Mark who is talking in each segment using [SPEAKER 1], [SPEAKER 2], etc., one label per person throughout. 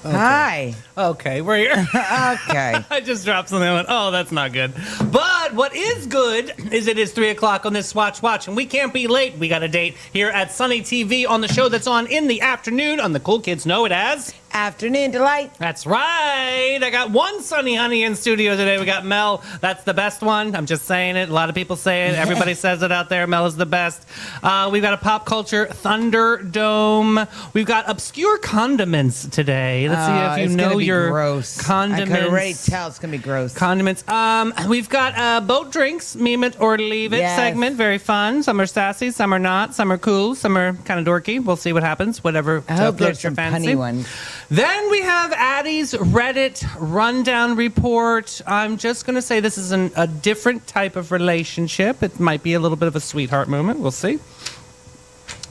[SPEAKER 1] Hi.
[SPEAKER 2] Okay, we're here.
[SPEAKER 1] Okay.
[SPEAKER 2] I just dropped something. I went, oh, that's not good. But what is good is it is 3 o'clock on this Swatch Watch, and we can't be late. We got a date here at Sunny TV on the show that's on in the afternoon on the Cool Kids Know It As.
[SPEAKER 1] Afternoon Delight.
[SPEAKER 2] That's right. I got one Sunny Honey in studio today. We got Mel. That's the best one. I'm just saying it. A lot of people say it. Everybody says it out there. Mel is the best. We've got a pop culture Thunderdome. We've got obscure condiments today. Let's see if you know your
[SPEAKER 1] gross.
[SPEAKER 2] condiments.
[SPEAKER 1] I can already tell it's gonna be gross.
[SPEAKER 2] Condiments. We've got boat drinks, meme it or leave it
[SPEAKER 1] Yes.
[SPEAKER 2] segment. Very fun. Some are sassy, some are not. Some are cool, some are kind of dorky. We'll see what happens. Whatever
[SPEAKER 1] I hope
[SPEAKER 2] floats
[SPEAKER 1] there's
[SPEAKER 2] your
[SPEAKER 1] some
[SPEAKER 2] fancy.
[SPEAKER 1] punny ones.
[SPEAKER 2] Then we have Addie's Reddit rundown report. I'm just going to say this is a different type of relationship. It might be a little bit of a sweetheart moment. We'll see.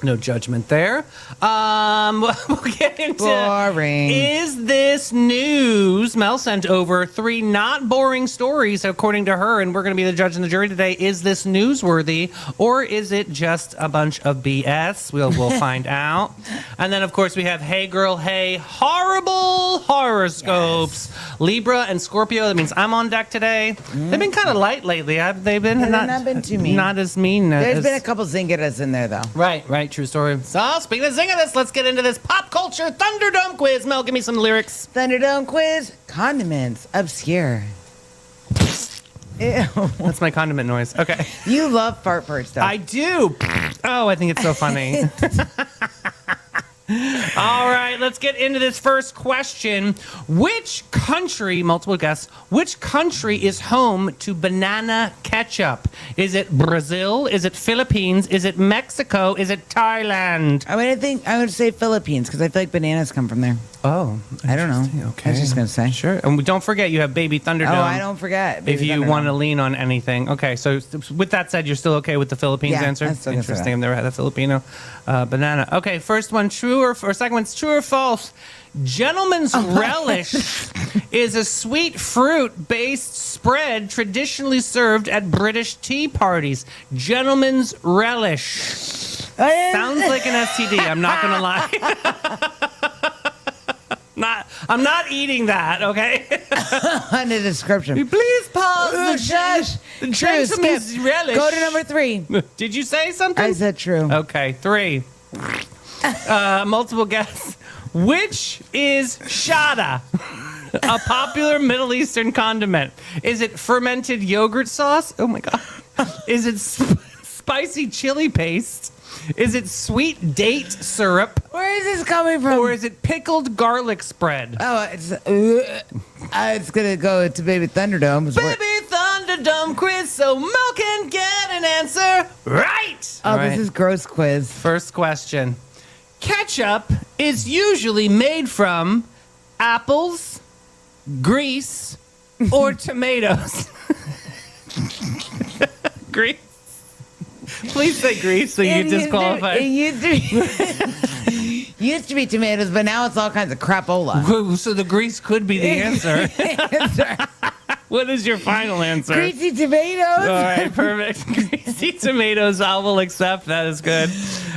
[SPEAKER 2] No judgment there. We'll get into
[SPEAKER 1] Boring.
[SPEAKER 2] Is this news? Mel sent over 3 not boring stories, according to her, and we're going to be the judge and the jury today. Is this newsworthy, or is it just a bunch of BS? We'll find out. And then, of course, we have Hey Girl, Hey, horrible horoscopes. Yes. Libra and Scorpio. That means I'm on deck today. They've been kind of light lately. They've been
[SPEAKER 1] not been too mean.
[SPEAKER 2] Not as mean.
[SPEAKER 1] There's been a couple zingadas in there though.
[SPEAKER 2] Right, true story. So, speaking of this, let's get into this pop culture Thunderdome quiz. Mel, give me some lyrics.
[SPEAKER 1] Thunderdome quiz. Condiments. Obscure. Ew.
[SPEAKER 2] That's my condiment noise. Okay.
[SPEAKER 1] You love fart stuff.
[SPEAKER 2] I do. Oh, I think it's so funny. All right, let's get into this first question. Which country, multiple guesses, which country is home to banana ketchup? Is it Brazil? Is it Philippines? Is it Mexico? Is it Thailand?
[SPEAKER 1] I would say Philippines because I feel like bananas come from there.
[SPEAKER 2] Oh,
[SPEAKER 1] I don't know.
[SPEAKER 2] Okay.
[SPEAKER 1] I was just going to say.
[SPEAKER 2] Sure. And don't forget, you have Baby Thunderdome.
[SPEAKER 1] Oh, I don't forget.
[SPEAKER 2] If you want to lean on anything. Okay, so with that said, you're still okay with the Philippines answer?
[SPEAKER 1] I'm still gonna say
[SPEAKER 2] Interesting.
[SPEAKER 1] that.
[SPEAKER 2] I've never had a Filipino banana. Okay, first one, or second one's true or false. Gentleman's Relish is a sweet fruit-based spread traditionally served at British tea parties. Gentleman's Relish. Sounds like an STD, I'm not going to lie. I'm not eating that, okay?
[SPEAKER 1] On the description.
[SPEAKER 2] Please pause the
[SPEAKER 1] True. Skip.
[SPEAKER 2] Relish.
[SPEAKER 1] Go to number 3.
[SPEAKER 2] Did you say something?
[SPEAKER 1] I said true.
[SPEAKER 2] Okay, 3. Multiple guess. Which is shada? A popular Middle Eastern condiment. Is it fermented yogurt sauce? Oh my God. Is it spicy chili paste? Is it sweet date syrup?
[SPEAKER 1] Where is this coming from?
[SPEAKER 2] Or is it pickled garlic spread?
[SPEAKER 1] Oh, it's going to go to Baby Thunderdome.
[SPEAKER 2] Baby Thunderdome quiz so Mel can get an answer right.
[SPEAKER 1] Oh, this is gross quiz.
[SPEAKER 2] First question. Ketchup is usually made from apples, grease, or tomatoes. Grease? Please say grease so you get disqualified.
[SPEAKER 1] It used to be tomatoes, but now it's all kinds of crapola.
[SPEAKER 2] So the grease could be the answer. What is your final answer?
[SPEAKER 1] Greasy tomatoes.
[SPEAKER 2] All right, perfect. Greasy tomatoes, I will accept. That is good.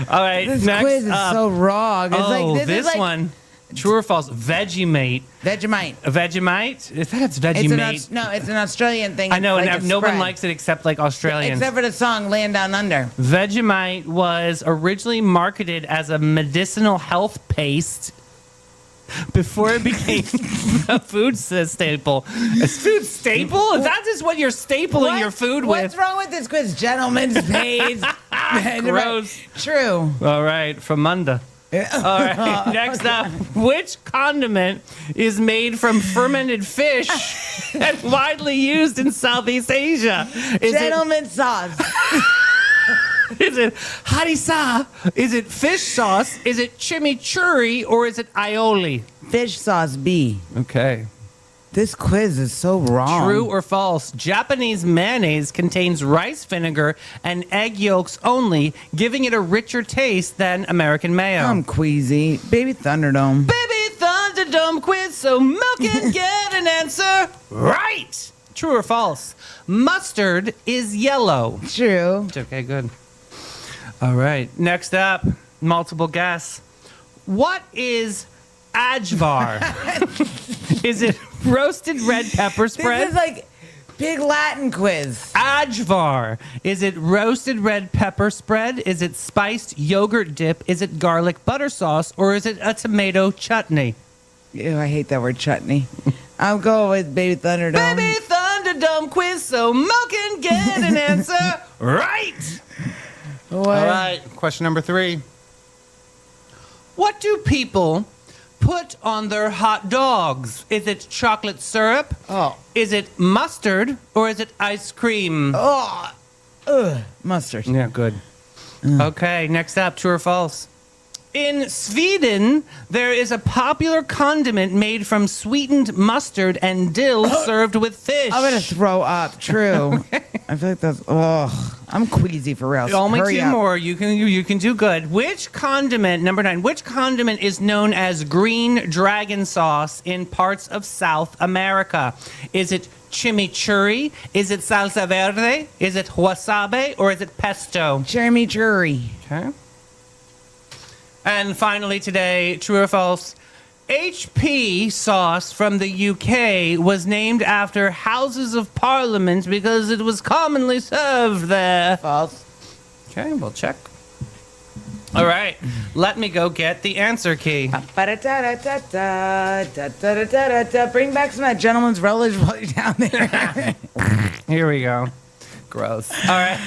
[SPEAKER 2] All right,
[SPEAKER 1] This
[SPEAKER 2] next
[SPEAKER 1] quiz is
[SPEAKER 2] up.
[SPEAKER 1] so wrong. It's
[SPEAKER 2] This one. True or false? Vegemite.
[SPEAKER 1] Vegemite.
[SPEAKER 2] A Vegemite? If that's Vegemite.
[SPEAKER 1] It's an Australian thing.
[SPEAKER 2] I know,
[SPEAKER 1] It's like
[SPEAKER 2] and
[SPEAKER 1] a
[SPEAKER 2] no one
[SPEAKER 1] spread.
[SPEAKER 2] likes it except like Australians.
[SPEAKER 1] Except for the song Land Down Under.
[SPEAKER 2] Vegemite was originally marketed as a medicinal health paste before it became a food staple. A food staple? Is that just what you're stapling your food with?
[SPEAKER 1] What's wrong with this quiz? Gentlemen's paste.
[SPEAKER 2] Gross.
[SPEAKER 1] True.
[SPEAKER 2] All right, from Munda. All right, next up. Which condiment is made from fermented fish and widely used in Southeast Asia?
[SPEAKER 1] Gentleman's sauce.
[SPEAKER 2] Is it harissa? Is it fish sauce? Is it chimichurri? Or is it aioli?
[SPEAKER 1] Fish sauce B.
[SPEAKER 2] Okay.
[SPEAKER 1] This quiz is so wrong.
[SPEAKER 2] True or false? Japanese mayonnaise contains rice vinegar and egg yolks only, giving it a richer taste than American mayo.
[SPEAKER 1] I'm queasy. Baby Thunderdome.
[SPEAKER 2] Baby Thunderdome quiz so Mel can get an answer right. True or false? Mustard is yellow.
[SPEAKER 1] True.
[SPEAKER 2] Okay, good. All right. Next up, multiple guess. What is Ajvar? Is it roasted red pepper
[SPEAKER 1] This
[SPEAKER 2] spread?
[SPEAKER 1] is like big Latin quiz.
[SPEAKER 2] Ajvar. Is it roasted red pepper spread? Is it spiced yogurt dip? Is it garlic butter sauce? Or is it a tomato chutney?
[SPEAKER 1] Ew, I hate that word chutney. I'll go with Baby Thunderdome.
[SPEAKER 2] Baby Thunderdome quiz so Mo can get an answer right.
[SPEAKER 1] What?
[SPEAKER 2] All right, question number 3. What do people put on their hot dogs? Is it chocolate syrup?
[SPEAKER 1] Oh.
[SPEAKER 2] Is it mustard? Or is it ice cream?
[SPEAKER 1] Oh. Ugh. Mustard.
[SPEAKER 2] Yeah, good. Okay, next up, true or false? In Sweden, there is a popular condiment made from sweetened mustard and dill served with fish.
[SPEAKER 1] I'm gonna throw up. True. I feel like that's. Oh, I'm queasy for real.
[SPEAKER 2] Only
[SPEAKER 1] Hurry
[SPEAKER 2] 2
[SPEAKER 1] up.
[SPEAKER 2] more. You can do good. Which condiment, number 9, which condiment is known as green dragon sauce in parts of South America? Is it chimichurri? Is it salsa verde? Is it wasabi? Or is it pesto?
[SPEAKER 1] Jeremy Jury.
[SPEAKER 2] Okay. And finally today, true or false? HP sauce from the UK was named after Houses of Parliament because it was commonly served there.
[SPEAKER 1] False.
[SPEAKER 2] Okay, we'll check. All right, let me go get the answer key.
[SPEAKER 1] Ba-da-da-da-da-da, bring back some of that gentleman's relish while you're down there.
[SPEAKER 2] Here we go. Gross. All right.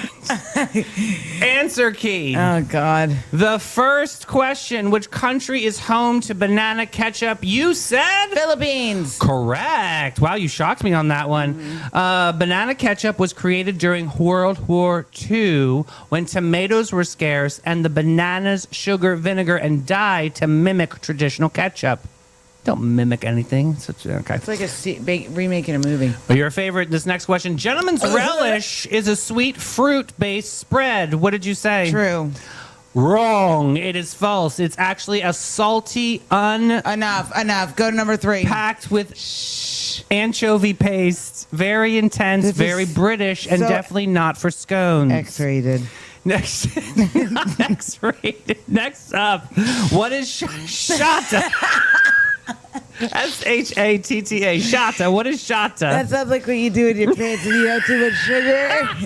[SPEAKER 2] Answer key.
[SPEAKER 1] Oh, God.
[SPEAKER 2] The first question, which country is home to banana ketchup? You said?
[SPEAKER 1] Philippines.
[SPEAKER 2] Correct. Wow, you shocked me on that one. Banana ketchup was created during World War II when tomatoes were scarce and the bananas, sugar, vinegar, and dye to mimic traditional ketchup. Don't mimic anything. Okay.
[SPEAKER 1] It's like remaking a movie.
[SPEAKER 2] Well, your favorite, this next question. Gentleman's Relish is a sweet fruit-based spread. What did you say?
[SPEAKER 1] True.
[SPEAKER 2] Wrong. It is false. It's actually a salty,
[SPEAKER 1] Enough. Go to number 3.
[SPEAKER 2] packed with anchovy paste. Very intense,
[SPEAKER 1] This is
[SPEAKER 2] very British, and
[SPEAKER 1] so-
[SPEAKER 2] definitely not for scones.
[SPEAKER 1] X-rated.
[SPEAKER 2] Next, not X-rated. Next up, what is shata? S-H-A-T-T-A. Shata. What is shata?
[SPEAKER 1] That sounds like what you do in your pants and you have too much sugar.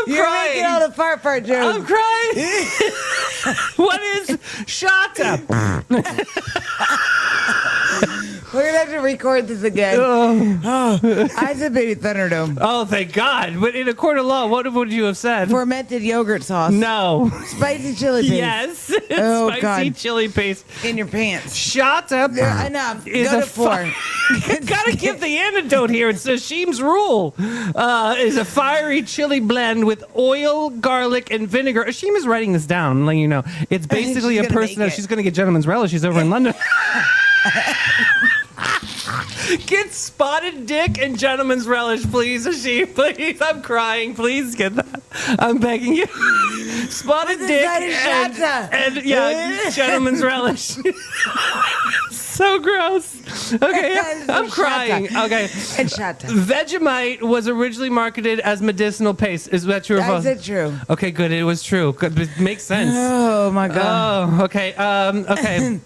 [SPEAKER 1] You're making all the fart jokes.
[SPEAKER 2] I'm crying. What is shata?
[SPEAKER 1] We're going to have to record this again. I said Baby Thunderdome.
[SPEAKER 2] Oh, thank God. But in a court of law, what would you have said?
[SPEAKER 1] Fermented yogurt sauce.
[SPEAKER 2] No.
[SPEAKER 1] Spicy chili paste.
[SPEAKER 2] Yes.
[SPEAKER 1] Oh,
[SPEAKER 2] Spicy
[SPEAKER 1] God.
[SPEAKER 2] chili paste.
[SPEAKER 1] In your pants.
[SPEAKER 2] Shata.
[SPEAKER 1] Yeah, enough.
[SPEAKER 2] Is
[SPEAKER 1] Go
[SPEAKER 2] a
[SPEAKER 1] to 4.
[SPEAKER 2] Gotta give the antidote here. It's Hashim's rule. Is a fiery chili blend with oil, garlic, and vinegar. Hashim is writing this down. I'm letting you know. It's basically
[SPEAKER 1] She's
[SPEAKER 2] a
[SPEAKER 1] gonna
[SPEAKER 2] person
[SPEAKER 1] make
[SPEAKER 2] that
[SPEAKER 1] it.
[SPEAKER 2] she's going to get Gentleman's Relish. She's over in London. Get spotted dick and Gentleman's Relish, please, Hashim. Please, I'm crying. Please get that. I'm begging you. Spotted dick
[SPEAKER 1] that is shata.
[SPEAKER 2] and yeah, Gentleman's Relish. So gross. Okay,
[SPEAKER 1] That
[SPEAKER 2] I'm
[SPEAKER 1] is
[SPEAKER 2] crying.
[SPEAKER 1] shata.
[SPEAKER 2] Okay.
[SPEAKER 1] And shata.
[SPEAKER 2] Vegemite was originally marketed as medicinal paste. Is that true or
[SPEAKER 1] I
[SPEAKER 2] false?
[SPEAKER 1] said true.
[SPEAKER 2] Okay, good. It was true. Good. It makes sense.
[SPEAKER 1] Oh, my God.
[SPEAKER 2] Oh, okay. Okay.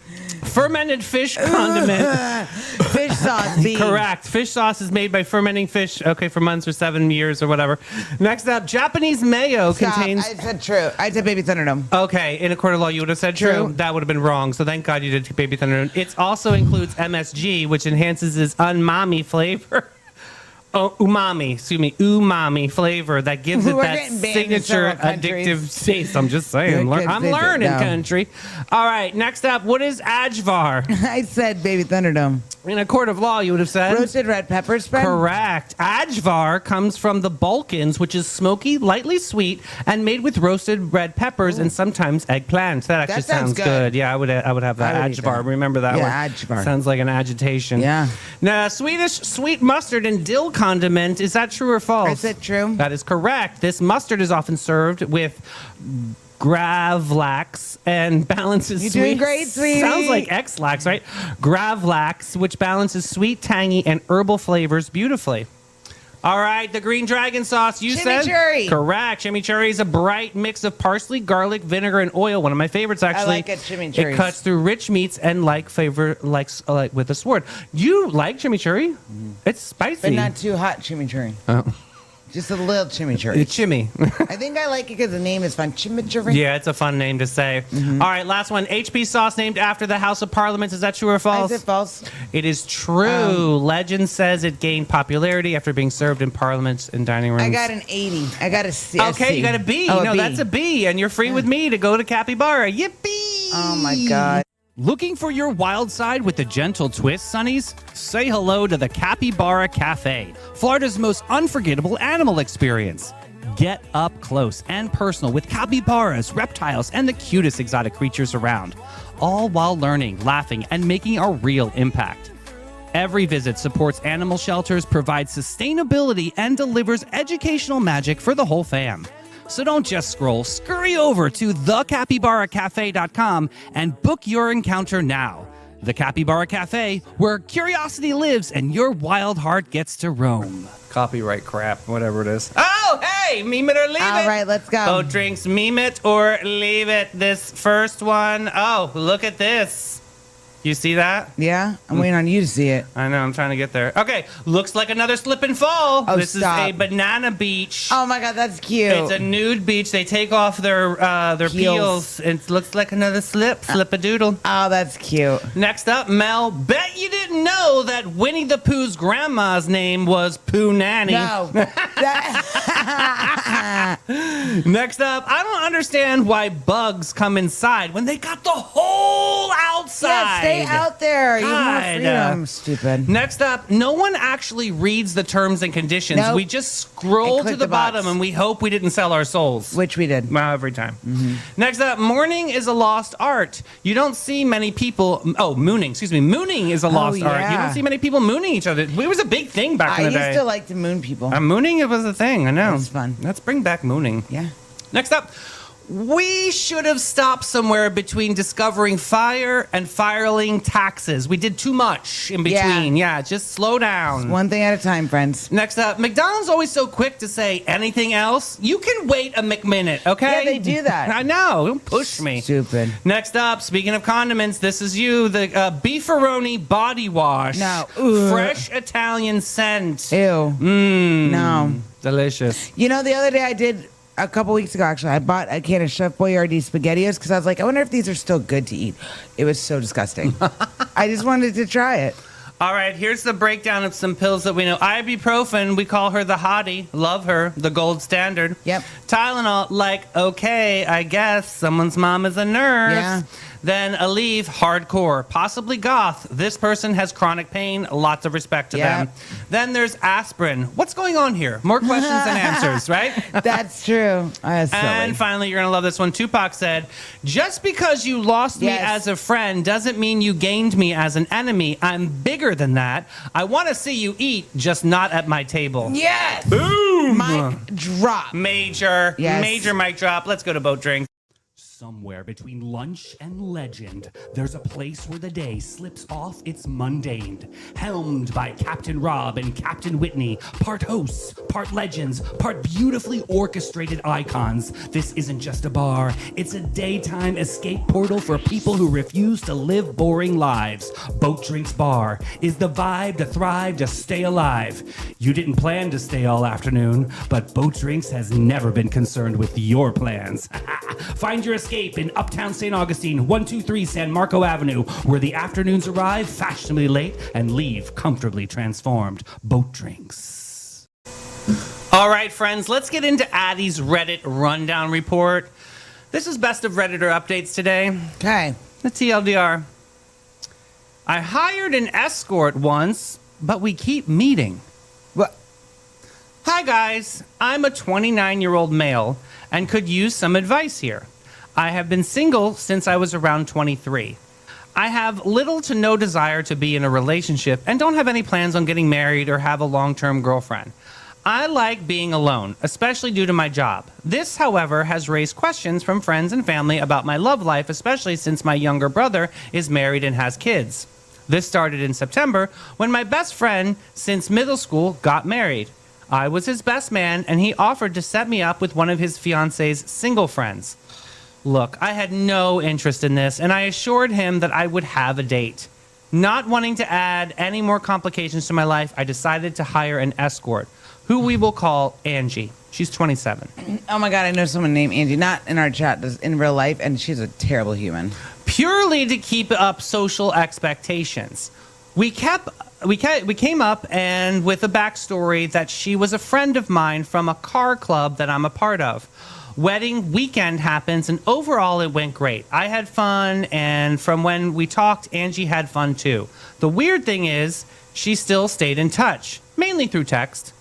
[SPEAKER 2] Fermented fish condiment.
[SPEAKER 1] Fish sauce, bean.
[SPEAKER 2] Correct. Fish sauce is made by fermenting fish, okay, for months or 7 years or whatever. Next up, Japanese mayo
[SPEAKER 1] Stop.
[SPEAKER 2] contains...
[SPEAKER 1] I said true. I said Baby Thunderdome.
[SPEAKER 2] Okay, in a court of law, you would have said true.
[SPEAKER 1] True.
[SPEAKER 2] That would have been wrong. So thank God you did Baby Thunder. It also includes MSG, which enhances its umami flavor. Oh, umami flavor that gives it
[SPEAKER 1] We're
[SPEAKER 2] that
[SPEAKER 1] getting banned in
[SPEAKER 2] signature
[SPEAKER 1] several countries.
[SPEAKER 2] addictive taste. I'm just saying.
[SPEAKER 1] Good
[SPEAKER 2] I'm
[SPEAKER 1] kids,
[SPEAKER 2] learning,
[SPEAKER 1] no.
[SPEAKER 2] country. All right, next up, what is Ajvar?
[SPEAKER 1] I said Baby Thunderdome.
[SPEAKER 2] In a court of law, you would have said...
[SPEAKER 1] Roasted red pepper spread.
[SPEAKER 2] Correct. Ajvar comes from the Balkans, which is smoky, lightly sweet, and made with roasted red peppers and sometimes eggplant. That actually
[SPEAKER 1] That sounds
[SPEAKER 2] sounds good. Yeah, I would have that.
[SPEAKER 1] I would eat
[SPEAKER 2] Ajvar.
[SPEAKER 1] that.
[SPEAKER 2] Remember that
[SPEAKER 1] Yeah,
[SPEAKER 2] one?
[SPEAKER 1] Ajvar.
[SPEAKER 2] Sounds like an agitation.
[SPEAKER 1] Yeah.
[SPEAKER 2] Now, Swedish sweet mustard and dill condiment. Is that true or false?
[SPEAKER 1] I said true.
[SPEAKER 2] That is correct. This mustard is often served with Gravlax and balances
[SPEAKER 1] You're
[SPEAKER 2] sweet.
[SPEAKER 1] doing great, sweetie.
[SPEAKER 2] Sounds like X-Lax, right? Gravlax, which balances sweet, tangy, and herbal flavors beautifully. All right, the green dragon sauce, you said?
[SPEAKER 1] Chimichurri.
[SPEAKER 2] Correct. Chimichurri is a bright mix of parsley, garlic, vinegar, and oil. One of my favorites, actually.
[SPEAKER 1] I like it, chimichurri.
[SPEAKER 2] It cuts through rich meats and like flavor like with a sword. You like chimichurri? It's spicy.
[SPEAKER 1] But not too hot chimichurri.
[SPEAKER 2] Oh.
[SPEAKER 1] Just a little chimichurri.
[SPEAKER 2] It's chimmy.
[SPEAKER 1] I think I like it because the name is fun. Chimichurri.
[SPEAKER 2] Yeah, it's a fun name to say. All right, last one. HP sauce named after the House of Parliament. Is that true or false?
[SPEAKER 1] Is it false?
[SPEAKER 2] It is true. Legend says it gained popularity after being served in parliaments and dining rooms.
[SPEAKER 1] I got an 80. I got a C.
[SPEAKER 2] Okay, you got a B.
[SPEAKER 1] Oh,
[SPEAKER 2] No,
[SPEAKER 1] B.
[SPEAKER 2] that's a B, and you're free with me to go to Capybara. Yippee!
[SPEAKER 1] Oh my God.
[SPEAKER 3] Looking for your wild side with a gentle twist, Sonnies? Say hello to the Capybara Cafe, Florida's most unforgettable animal experience. Get up close and personal with capybaras, reptiles, and the cutest exotic creatures around, all while learning, laughing, and making a real impact. Every visit supports animal shelters, provides sustainability, and delivers educational magic for the whole fam. So don't just scroll, scurry over to thecapybaracafe.com and book your encounter now. The Capybara Cafe, where curiosity lives and your wild heart gets to roam.
[SPEAKER 2] Copyright crap, whatever it is. Oh, hey, meme it or leave it.
[SPEAKER 1] All right, let's go.
[SPEAKER 2] Boat drinks, meme it or leave it. This first one. Oh, look at this. You see that?
[SPEAKER 1] Yeah? I'm waiting on you to see it.
[SPEAKER 2] I know, I'm trying to get there. Okay, looks like another slip and fall.
[SPEAKER 1] Oh,
[SPEAKER 2] This
[SPEAKER 1] stop.
[SPEAKER 2] is a banana beach.
[SPEAKER 1] Oh my God, that's cute.
[SPEAKER 2] It's a nude beach. They take off their peels. It looks like another slip-a-doodle.
[SPEAKER 1] Oh, that's cute.
[SPEAKER 2] Next up, Mel, bet you didn't know that Winnie the Pooh's grandma's name was Pooh Nanny.
[SPEAKER 1] No.
[SPEAKER 2] Next up, I don't understand why bugs come inside when they got the whole outside.
[SPEAKER 1] Yeah, stay out there. You have more
[SPEAKER 2] God.
[SPEAKER 1] freedom. Stupid.
[SPEAKER 2] Next up, no one actually reads the terms and conditions.
[SPEAKER 1] Nope.
[SPEAKER 2] We just scroll
[SPEAKER 1] And click
[SPEAKER 2] to the
[SPEAKER 1] the box.
[SPEAKER 2] bottom and we hope we didn't sell our souls.
[SPEAKER 1] Which we did.
[SPEAKER 2] Well, every time. Next up, mourning is a lost art. You don't see many people. Oh, mooning. Excuse me. Mooning is a lost art. You
[SPEAKER 1] yeah.
[SPEAKER 2] don't see many people mooning each other. It was a big thing back in
[SPEAKER 1] I
[SPEAKER 2] the day.
[SPEAKER 1] used to like to moon people.
[SPEAKER 2] Mooning, it was a thing. I know.
[SPEAKER 1] It was fun.
[SPEAKER 2] Let's bring back mooning.
[SPEAKER 1] Yeah.
[SPEAKER 2] Next up, we should have stopped somewhere between discovering fire and filing taxes. We did too much in between. Yeah, just slow down.
[SPEAKER 1] One thing at a time, friends.
[SPEAKER 2] Next up, McDonald's always so quick to say anything else. You can wait a McMinute, okay?
[SPEAKER 1] Yeah, they do that.
[SPEAKER 2] I know. Don't push me.
[SPEAKER 1] Stupid.
[SPEAKER 2] Next up, speaking of condiments, this is you, the Beefaroni body wash.
[SPEAKER 1] No. Ugh.
[SPEAKER 2] Fresh Italian scent.
[SPEAKER 1] Ew. No.
[SPEAKER 2] Delicious.
[SPEAKER 1] You know, the other day I did, a couple weeks ago actually, I bought a can of Chef Boyardee SpaghettiOs because I was like, I wonder if these are still good to eat. It was so disgusting. I just wanted to try it.
[SPEAKER 2] All right, here's the breakdown of some pills that we know. Ibuprofen, we call her the hottie. Love her, the gold standard.
[SPEAKER 1] Yep.
[SPEAKER 2] Tylenol, like, okay, I guess someone's mom is a nurse.
[SPEAKER 1] Yeah.
[SPEAKER 2] Then Aleve, hardcore, possibly goth. This person has chronic pain, lots of respect to
[SPEAKER 1] Yep.
[SPEAKER 2] them. Then there's aspirin. What's going on here? More questions than answers, right?
[SPEAKER 1] That's true. That's silly.
[SPEAKER 2] And finally, you're going to love this one. Tupac said, just because you lost me
[SPEAKER 1] Yes.
[SPEAKER 2] as a friend doesn't mean you gained me as an enemy. I'm bigger than that. I want to see you eat, just not at my table.
[SPEAKER 1] Yes.
[SPEAKER 2] Boom!
[SPEAKER 1] Mic drop.
[SPEAKER 2] Major,
[SPEAKER 1] Yes.
[SPEAKER 2] major mic drop. Let's go to Boat Drink.
[SPEAKER 3] Somewhere between lunch and legend, there's a place where the day slips off its mundane. Helmed by Captain Rob and Captain Whitney, part hosts, part legends, part beautifully orchestrated icons. This isn't just a bar, it's a daytime escape portal for people who refuse to live boring lives. Boat Drinks Bar is the vibe to thrive, to stay alive. You didn't plan to stay all afternoon, but Boat Drinks has never been concerned with your plans. Find your escape in Uptown St. Augustine, 123 San Marco Avenue, where the afternoons arrive fashionably late and leave comfortably transformed. Boat Drinks.
[SPEAKER 2] All right, friends, let's get into Addie's Reddit rundown report. This is best of Redditor updates today.
[SPEAKER 1] Okay.
[SPEAKER 2] The TLDR. I hired an escort once, but we keep meeting.
[SPEAKER 1] What?
[SPEAKER 2] Hi, guys. I'm a 29-year-old male and could use some advice here. I have been single since I was around 23. I have little to no desire to be in a relationship and don't have any plans on getting married or have a long-term girlfriend. I like being alone, especially due to my job. This, however, has raised questions from friends and family about my love life, especially since my younger brother is married and has kids. This started in September when my best friend since middle school got married. I was his best man, and he offered to set me up with one of his fiance's single friends. Look, I had no interest in this, and I assured him that I would have a date. Not wanting to add any more complications to my life, I decided to hire an escort, who we will call Angie. She's 27.
[SPEAKER 1] Oh my God, I know someone named Angie, not in our chat, in real life, and she's a terrible human.
[SPEAKER 2] Purely to keep up social expectations. We came up and with a backstory that she was a friend of mine from a car club that I'm a part of. Wedding weekend happens, and overall it went great. I had fun, and from when we talked, Angie had fun too. The weird thing is, she still stayed in touch, mainly through text.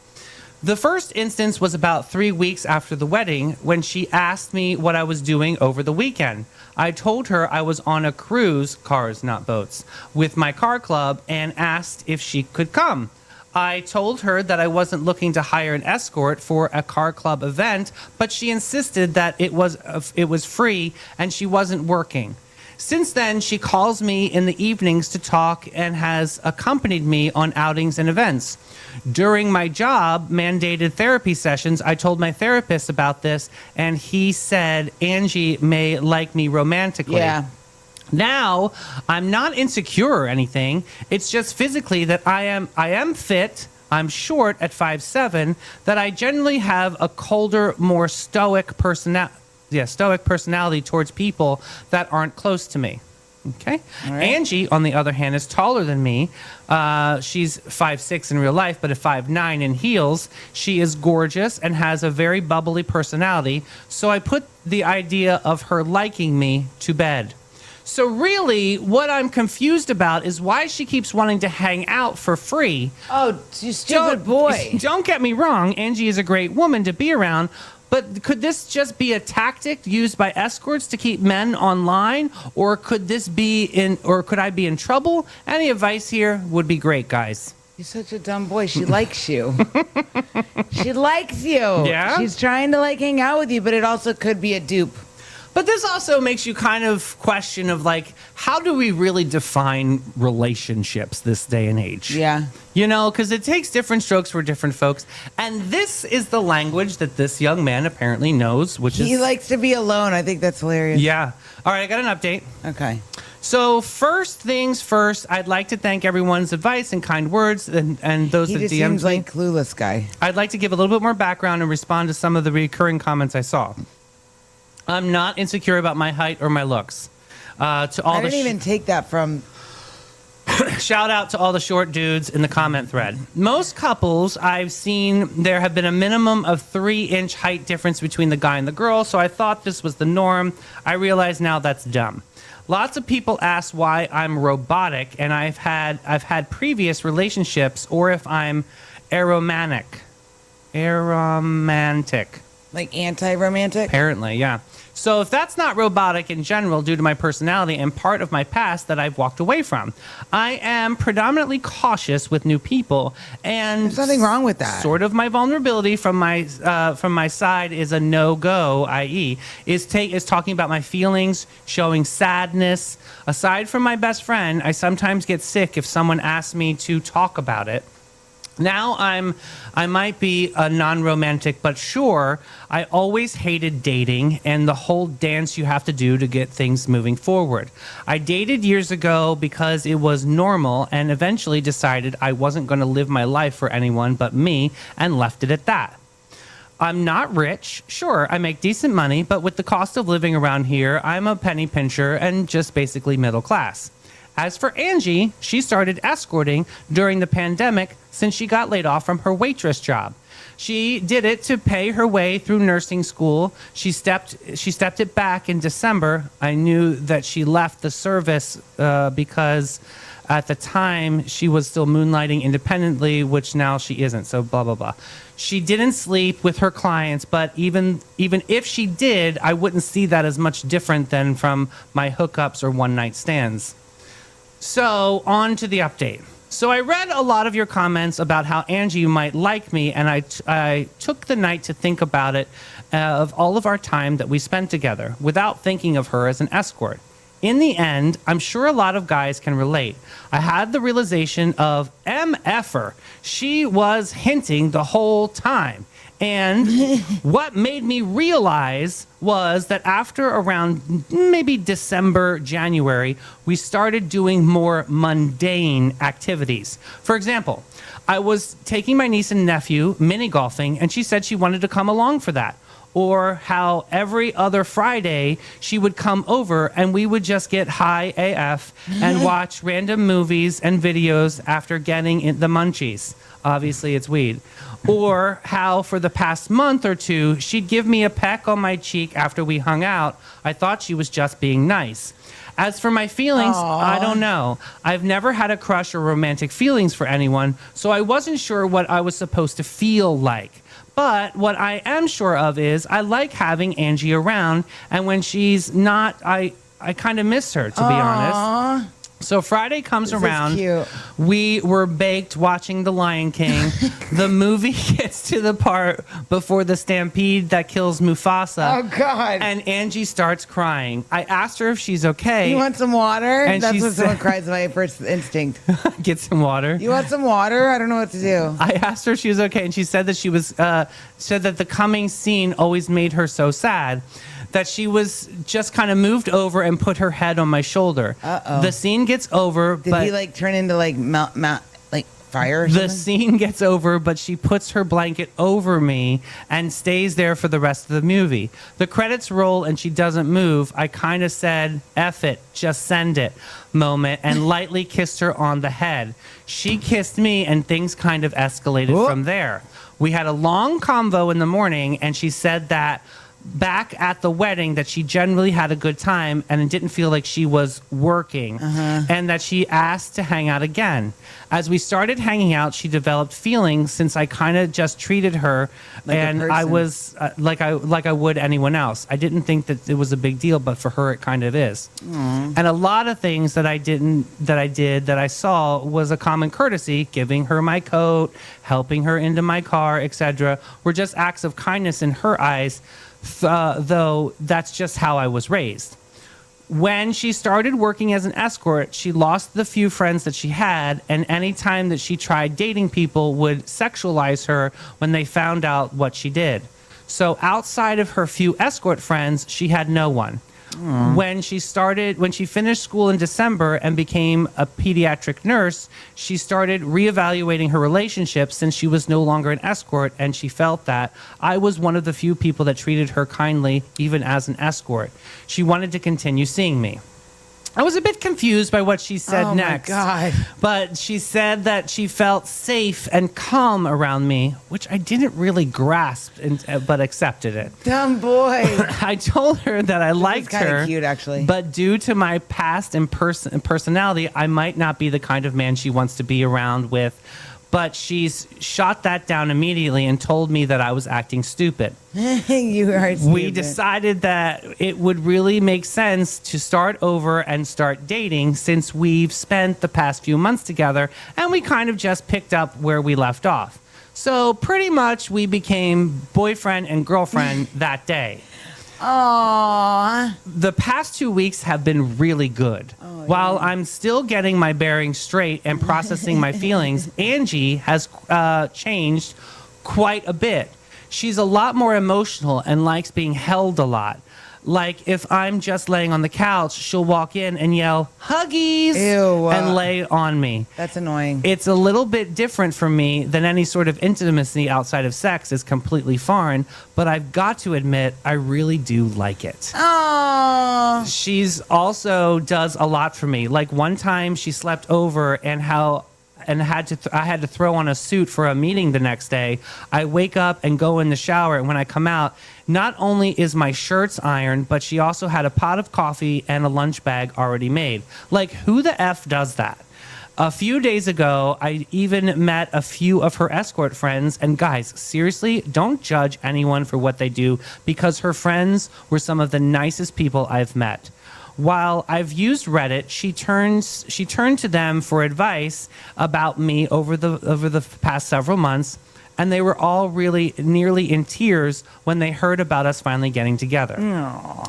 [SPEAKER 2] The first instance was about 3 weeks after the wedding when she asked me what I was doing over the weekend. I told her I was on a cruise, cars, not boats, with my car club and asked if she could come. I told her that I wasn't looking to hire an escort for a car club event, but she insisted that it was free and she wasn't working. Since then, she calls me in the evenings to talk and has accompanied me on outings and events. During my job mandated therapy sessions, I told my therapist about this, and he said Angie may like me romantically.
[SPEAKER 1] Yeah.
[SPEAKER 2] Now, I'm not insecure or anything. It's just physically that I am fit. I'm short at 5'7", that I generally have a colder, more stoic personality towards people that aren't close to me. Okay.
[SPEAKER 1] All right.
[SPEAKER 2] Angie, on the other hand, is taller than me. She's 5'6" in real life, but at 5'9" in heels. She is gorgeous and has a very bubbly personality. So I put the idea of her liking me to bed. So really, what I'm confused about is why she keeps wanting to hang out for free.
[SPEAKER 1] Oh, you stupid boy.
[SPEAKER 2] Don't get me wrong. Angie is a great woman to be around. But could this just be a tactic used by escorts to keep men online? Or could I be in trouble? Any advice here would be great, guys.
[SPEAKER 1] You're such a dumb boy. She likes you. She likes you.
[SPEAKER 2] Yeah?
[SPEAKER 1] She's trying to hang out with you, but it also could be a dupe.
[SPEAKER 2] But this also makes you kind of question of how do we really define relationships this day and age?
[SPEAKER 1] Yeah.
[SPEAKER 2] You know, because it takes different strokes for different folks. And this is the language that this young man apparently knows, which is...
[SPEAKER 1] He likes to be alone. I think that's hilarious.
[SPEAKER 2] Yeah. All right, I got an update.
[SPEAKER 1] Okay.
[SPEAKER 2] So first things first, I'd like to thank everyone's advice and kind words and those
[SPEAKER 1] He
[SPEAKER 2] that
[SPEAKER 1] just
[SPEAKER 2] DM'd
[SPEAKER 1] seems
[SPEAKER 2] me.
[SPEAKER 1] like clueless guy.
[SPEAKER 2] I'd like to give a little bit more background and respond to some of the recurring comments I saw. I'm not insecure about my height or my looks.
[SPEAKER 1] I didn't even take that from...
[SPEAKER 2] Shout out to all the short dudes in the comment thread. Most couples I've seen, there have been a minimum of 3-inch height difference between the guy and the girl, so I thought this was the norm. I realize now that's dumb. Lots of people ask why I'm robotic, and I've had previous relationships, or if I'm aromantic.
[SPEAKER 1] Like anti-romantic?
[SPEAKER 2] Apparently, yeah. So if that's not robotic in general due to my personality and part of my past that I've walked away from, I am predominantly cautious with new people, and
[SPEAKER 1] There's nothing wrong with that.
[SPEAKER 2] Sort of my vulnerability from my side is a no-go, i.e., is talking about my feelings, showing sadness. Aside from my best friend, I sometimes get sick if someone asks me to talk about it. Now I might be a non-romantic, but sure, I always hated dating and the whole dance you have to do to get things moving forward. I dated years ago because it was normal and eventually decided I wasn't going to live my life for anyone but me and left it at that. I'm not rich. Sure, I make decent money, but with the cost of living around here, I'm a penny pincher and just basically middle class. As for Angie, she started escorting during the pandemic since she got laid off from her waitress job. She did it to pay her way through nursing school. She stepped it back in December. I knew that she left the service because at the time she was still moonlighting independently, which now she isn't. So blah, blah, blah. She didn't sleep with her clients, but even if she did, I wouldn't see that as much different than from my hookups or one-night stands. So, on to the update. So, I read a lot of your comments about how Angie might like me, and I took the night to think about it, of all of our time that we spent together, without thinking of her as an escort. In the end, I'm sure a lot of guys can relate. I had the realization of MFer. She was hinting the whole time. And what made me realize was that after around maybe December, January, we started doing more mundane activities. For example, I was taking my niece and nephew mini golfing, and she said she wanted to come along for that. Or how every other Friday she would come over and we would just get high AF and watch random movies and videos after getting in the munchies. Obviously, it's weed. Or how for the past month or two, she'd give me a peck on my cheek after we hung out. I thought she was just being nice. As for my feelings, I don't know. I've never had a crush or romantic feelings for anyone, so I wasn't sure what I was supposed to feel like. But what I am sure of is I like having Angie around, and when she's not, I kind of miss her, to be honest. So Friday comes
[SPEAKER 1] This is
[SPEAKER 2] around.
[SPEAKER 1] cute.
[SPEAKER 2] We were baked watching The Lion King. The movie gets to the part before the stampede that kills Mufasa.
[SPEAKER 1] Oh, God.
[SPEAKER 2] And Angie starts crying. I asked her if she's okay.
[SPEAKER 1] You want some water?
[SPEAKER 2] And
[SPEAKER 1] That's
[SPEAKER 2] she
[SPEAKER 1] what someone
[SPEAKER 2] said-
[SPEAKER 1] cries, my first instinct.
[SPEAKER 2] Get some water.
[SPEAKER 1] You want some water? I don't know what to do.
[SPEAKER 2] I asked her if she was okay, and she said that she was said that the coming scene always made her so sad that she was just kind of moved over and put her head on my shoulder.
[SPEAKER 1] Uh-oh.
[SPEAKER 2] The scene gets over,
[SPEAKER 1] Did
[SPEAKER 2] but
[SPEAKER 1] he like turn into like like fire or
[SPEAKER 2] the
[SPEAKER 1] something?
[SPEAKER 2] scene gets over, but she puts her blanket over me and stays there for the rest of the movie. The credits roll and she doesn't move. I kind of said, F it, just send it moment, and lightly kissed her on the head. She kissed me and things kind of escalated
[SPEAKER 1] Whoa.
[SPEAKER 2] from there. We had a long convo in the morning, and she said that back at the wedding that she generally had a good time and it didn't feel like she was working, and that she asked to hang out again. As we started hanging out, she developed feelings since I kind of just treated her
[SPEAKER 1] Like a
[SPEAKER 2] and I
[SPEAKER 1] person.
[SPEAKER 2] was like I would anyone else. I didn't think that it was a big deal, but for her it kind of is. And a lot of things that I saw was a common courtesy, giving her my coat, helping her into my car, etc., were just acts of kindness in her eyes. Though that's just how I was raised. When she started working as an escort, she lost the few friends that she had, and any time that she tried dating people would sexualize her when they found out what she did. So outside of her few escort friends, she had no one. When she finished school in December and became a pediatric nurse, she started reevaluating her relationships since she was no longer an escort, and she felt that I was one of the few people that treated her kindly, even as an escort. She wanted to continue seeing me. I was a bit confused by what she said
[SPEAKER 1] Oh,
[SPEAKER 2] next.
[SPEAKER 1] my God.
[SPEAKER 2] But she said that she felt safe and calm around me, which I didn't really grasp, but accepted it.
[SPEAKER 1] Dumb boy.
[SPEAKER 2] I told her that I liked
[SPEAKER 1] kinda
[SPEAKER 2] her,
[SPEAKER 1] cute, actually.
[SPEAKER 2] but due to my past and personality, I might not be the kind of man she wants to be around with. But she's shot that down immediately and told me that I was acting stupid.
[SPEAKER 1] You are stupid.
[SPEAKER 2] We decided that it would really make sense to start over and start dating since we've spent the past few months together, and we kind of just picked up where we left off. So pretty much we became boyfriend and girlfriend that day.
[SPEAKER 1] Aww.
[SPEAKER 2] The past 2 weeks have been really good. While I'm still getting my bearings straight and processing my feelings, Angie has changed quite a bit. She's a lot more emotional and likes being held a lot. Like if I'm just laying on the couch, she'll walk in and yell, "Huggies!"
[SPEAKER 1] Ew.
[SPEAKER 2] and lay on me.
[SPEAKER 1] That's annoying.
[SPEAKER 2] It's a little bit different for me than any sort of intimacy outside of sex is completely foreign, but I've got to admit, I really do like it.
[SPEAKER 1] Aww.
[SPEAKER 2] She's also does a lot for me. Like one time she slept over and I had to throw on a suit for a meeting the next day. I wake up and go in the shower, and when I come out, not only is my shirts ironed, but she also had a pot of coffee and a lunch bag already made. Like, who the F does that? A few days ago, I even met a few of her escort friends, and guys, seriously, don't judge anyone for what they do, because her friends were some of the nicest people I've met. While I've used Reddit, she turned to them for advice about me over the past several months. and they were all really nearly in tears when they heard about us finally getting together.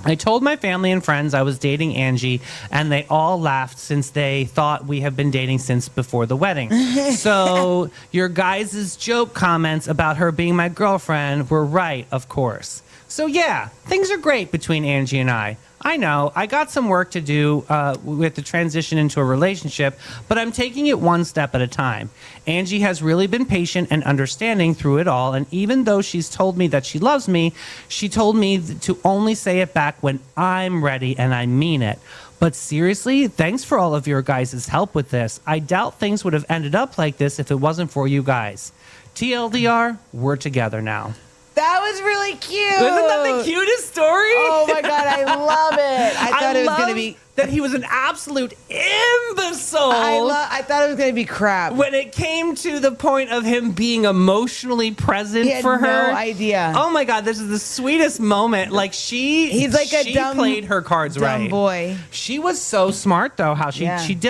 [SPEAKER 2] I told my family and friends I was dating Angie, and they all laughed since they thought we have been dating since before the wedding. So your guys' joke comments about her being my girlfriend were right, of course. So yeah, things are great between Angie and I. I know, I got some work to do with the transition into a relationship, but I'm taking it one step at a time. Angie has really been patient and understanding through it all, and even though she's told me that she loves me, she told me to only say it back when I'm ready, and I mean it. But seriously, thanks for all of your guys' help with this. I doubt things would have ended up like this if it wasn't for you guys. TLDR, we're together now.
[SPEAKER 1] That was really cute.
[SPEAKER 2] Isn't that the cutest story?
[SPEAKER 1] Oh my God, I love it. I thought it was going to be.
[SPEAKER 2] that he was an absolute imbecile.
[SPEAKER 1] I thought it was going to be crap.
[SPEAKER 2] When it came to the point of him being emotionally present
[SPEAKER 1] He had
[SPEAKER 2] for her.
[SPEAKER 1] no idea.
[SPEAKER 2] Oh my God, this is the sweetest moment. Like
[SPEAKER 1] He's like a
[SPEAKER 2] she
[SPEAKER 1] dumb,
[SPEAKER 2] played her cards
[SPEAKER 1] dumb
[SPEAKER 2] right.
[SPEAKER 1] She
[SPEAKER 2] She was so smart though. How she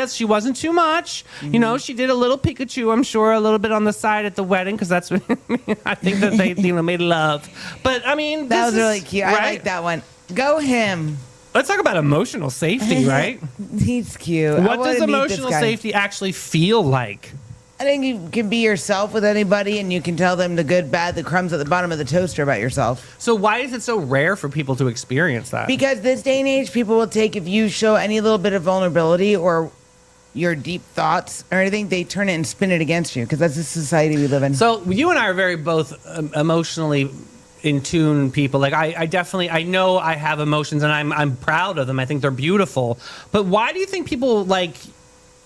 [SPEAKER 2] she wasn't too much. You know, she did a little Pikachu. I'm sure a little bit on the side at the wedding because that's what I think that they made love. But I mean,
[SPEAKER 1] that was
[SPEAKER 2] this
[SPEAKER 1] really
[SPEAKER 2] is-
[SPEAKER 1] cute.
[SPEAKER 2] right?
[SPEAKER 1] I like that one. Go him.
[SPEAKER 2] Let's talk about emotional safety, right?
[SPEAKER 1] He's cute.
[SPEAKER 2] What does emotional safety actually feel like?
[SPEAKER 1] I think you can be yourself with anybody, and you can tell them the good, bad, the crumbs at the bottom of the toaster about yourself.
[SPEAKER 2] So why is it so rare for people to experience that?
[SPEAKER 1] Because this day and age, people will take, if you show any little bit of vulnerability or your deep thoughts or anything, they turn it and spin it against you, because that's the society we live in.
[SPEAKER 2] So you and I are very both emotionally in tune people. Like I definitely, I know I have emotions and I'm proud of them. I think they're beautiful. But why do you think people like